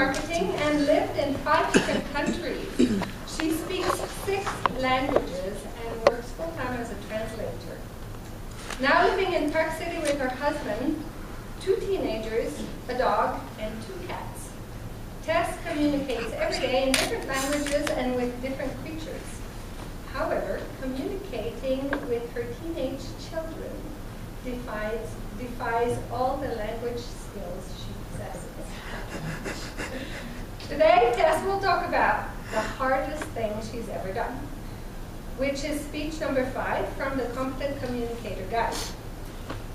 marketing and lived in 5 different countries. She speaks 6 languages and works full-time as a translator. Now living in Park City with her husband, 2 teenagers, a dog, and 2 cats. Tess communicates every day in different languages and with different creatures. However, communicating with her teenage children defies all the language skills she possesses. Today, Tess will talk about the hardest thing she's ever done, which is speech number 5 from the Competent Communicator Guide.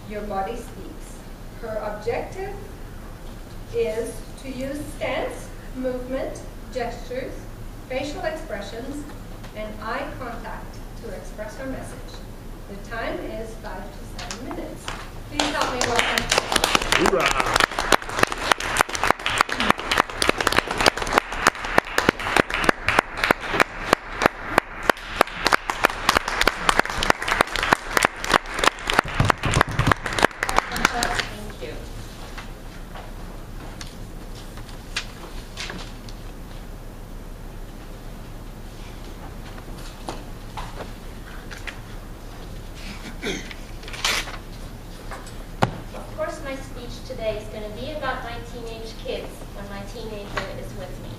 Your body speaks. Her objective is to use stance, movement, gestures, facial expressions, and eye contact to express her message. The time is 5 to 7 minutes. Please help me welcome. Hoorah! Thank you. Of course, my speech today is going to be about my teenage kids when my teenager is with me.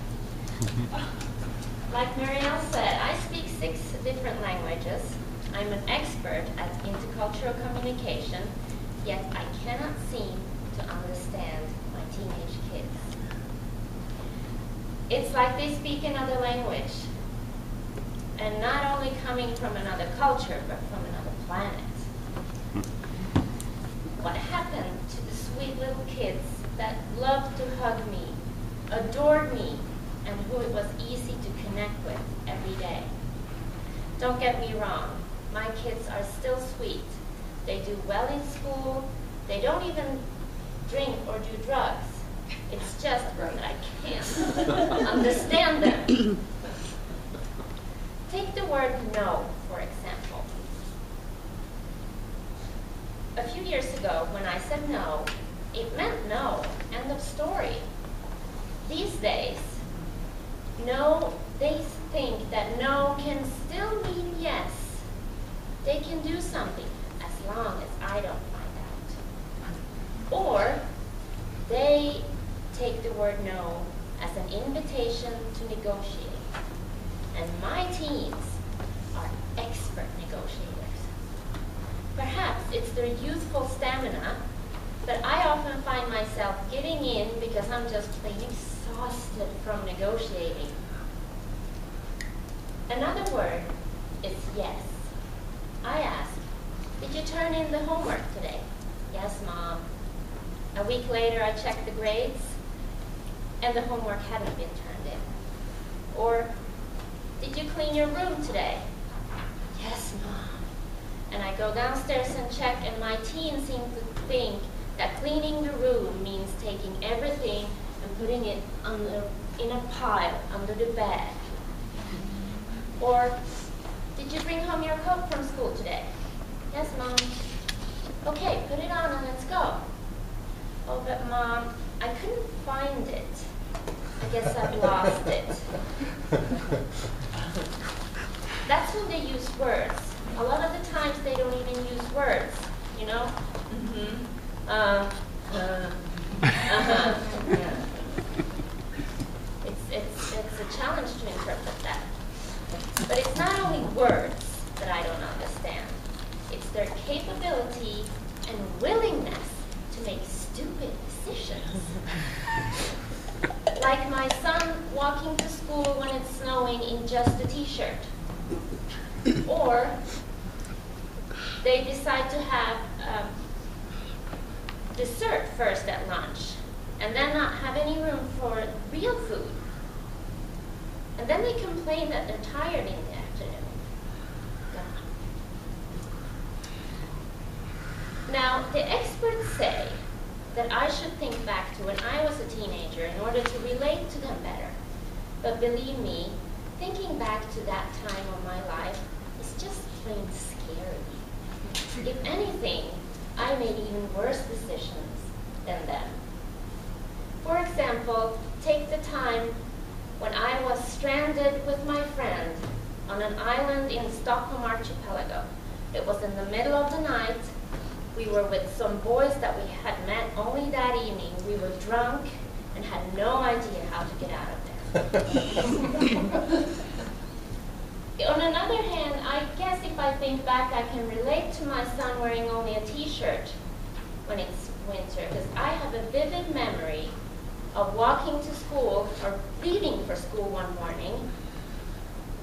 Like Marielle said, I speak 6 different languages. I'm an expert at intercultural communication, yet I cannot seem to understand my teenage kids. It's like they speak another language, and not only coming from another culture, but from another planet. What happened to the sweet little kids that loved to hug me, adored me, and who it was easy to connect with every day? Don't get me wrong, my kids are still sweet. They do well in school. They don't even drink or do drugs. It's just that I can't understand them. Take the word no, for example. A few years ago, when I said no, it meant no. End of story. These days, no, they think that no can still mean yes. They can do something as long as I don't find out. Or they take the word no as an invitation to negotiate. And my teens are expert negotiators. Perhaps it's their youthful stamina, but I often find myself giving in because I'm just plain exhausted from negotiating. Another word is yes. I ask, did you turn in the homework today? Yes, Mom. A week later, I checked the grades, and the homework hadn't been turned in. Or, did you clean your room today? Yes, Mom. And I go downstairs and check, and my teens seem to think that cleaning the room means taking everything and putting it in a pile under the bed. Or, did you bring home your coat from school today? Yes, Mom. Okay, put it on and let's go. Oh, but Mom, I couldn't find it. I guess I've lost it. That's when they use words. A lot of the times they don't even use words, you know? Yeah. It's a challenge to interpret that. But it's not only words that I don't understand. It's their capability and willingness to make stupid decisions. Like my son walking to school when it's snowing in just a t-shirt. Or they decide to have dessert first at lunch and then not have any room for real food. And then they complain that they're tired in the afternoon. Now, the experts say that I should think back to when I was a teenager in order to relate to them better. But believe me, thinking back to that time of my life is just plain scary. If anything, I made even worse decisions than them. For example, take the time when I was stranded with my friend on an island in Stockholm archipelago. It was in the middle of the night. We were with some boys that we had met only that evening. We were drunk and had no idea how to get out of there. On another hand, I guess if I think back, I can relate to my son wearing only a t-shirt when it's winter, because I have a vivid memory of walking to school or leaving for school one morning.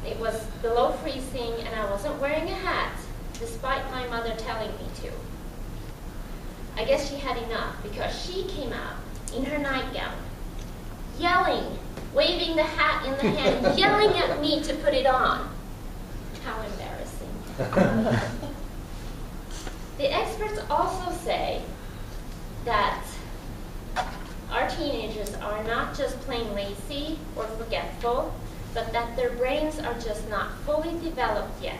It was below freezing and I wasn't wearing a hat, despite my mother telling me to. I guess she had enough, because she came out in her nightgown, yelling, waving the hat in the hand, yelling at me to put it on. How embarrassing. The experts also say that our teenagers are not just plain lazy or forgetful, but that their brains are just not fully developed yet.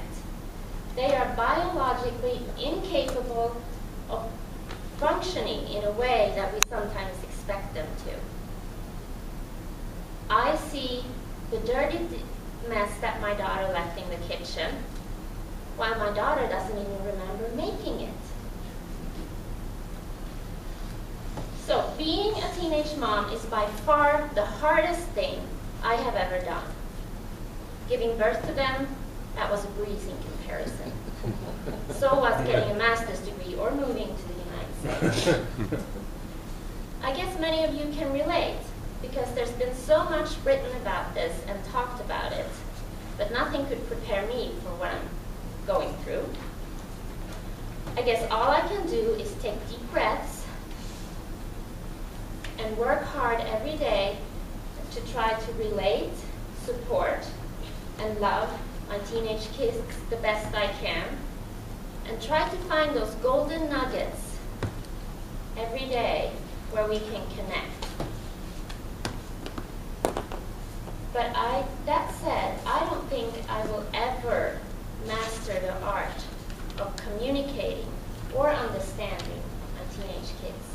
They are biologically incapable of functioning in a way that we sometimes expect them to. I see the dirty mess that my daughter left in the kitchen, while my daughter doesn't even remember making it. So being a teenage mom is by far the hardest thing I have ever done. Giving birth to them, that was a breeze in comparison. So was getting a master's degree or moving to the United States. I guess many of you can relate, because there's been so much written about this and talked about it, but nothing could prepare me for what I'm going through. I guess all I can do is take deep breaths and work hard every day to try to relate, support, and love my teenage kids the best I can, and try to find those golden nuggets every day where we can connect. But that said, I don't think I will ever master the art of communicating or understanding my teenage kids.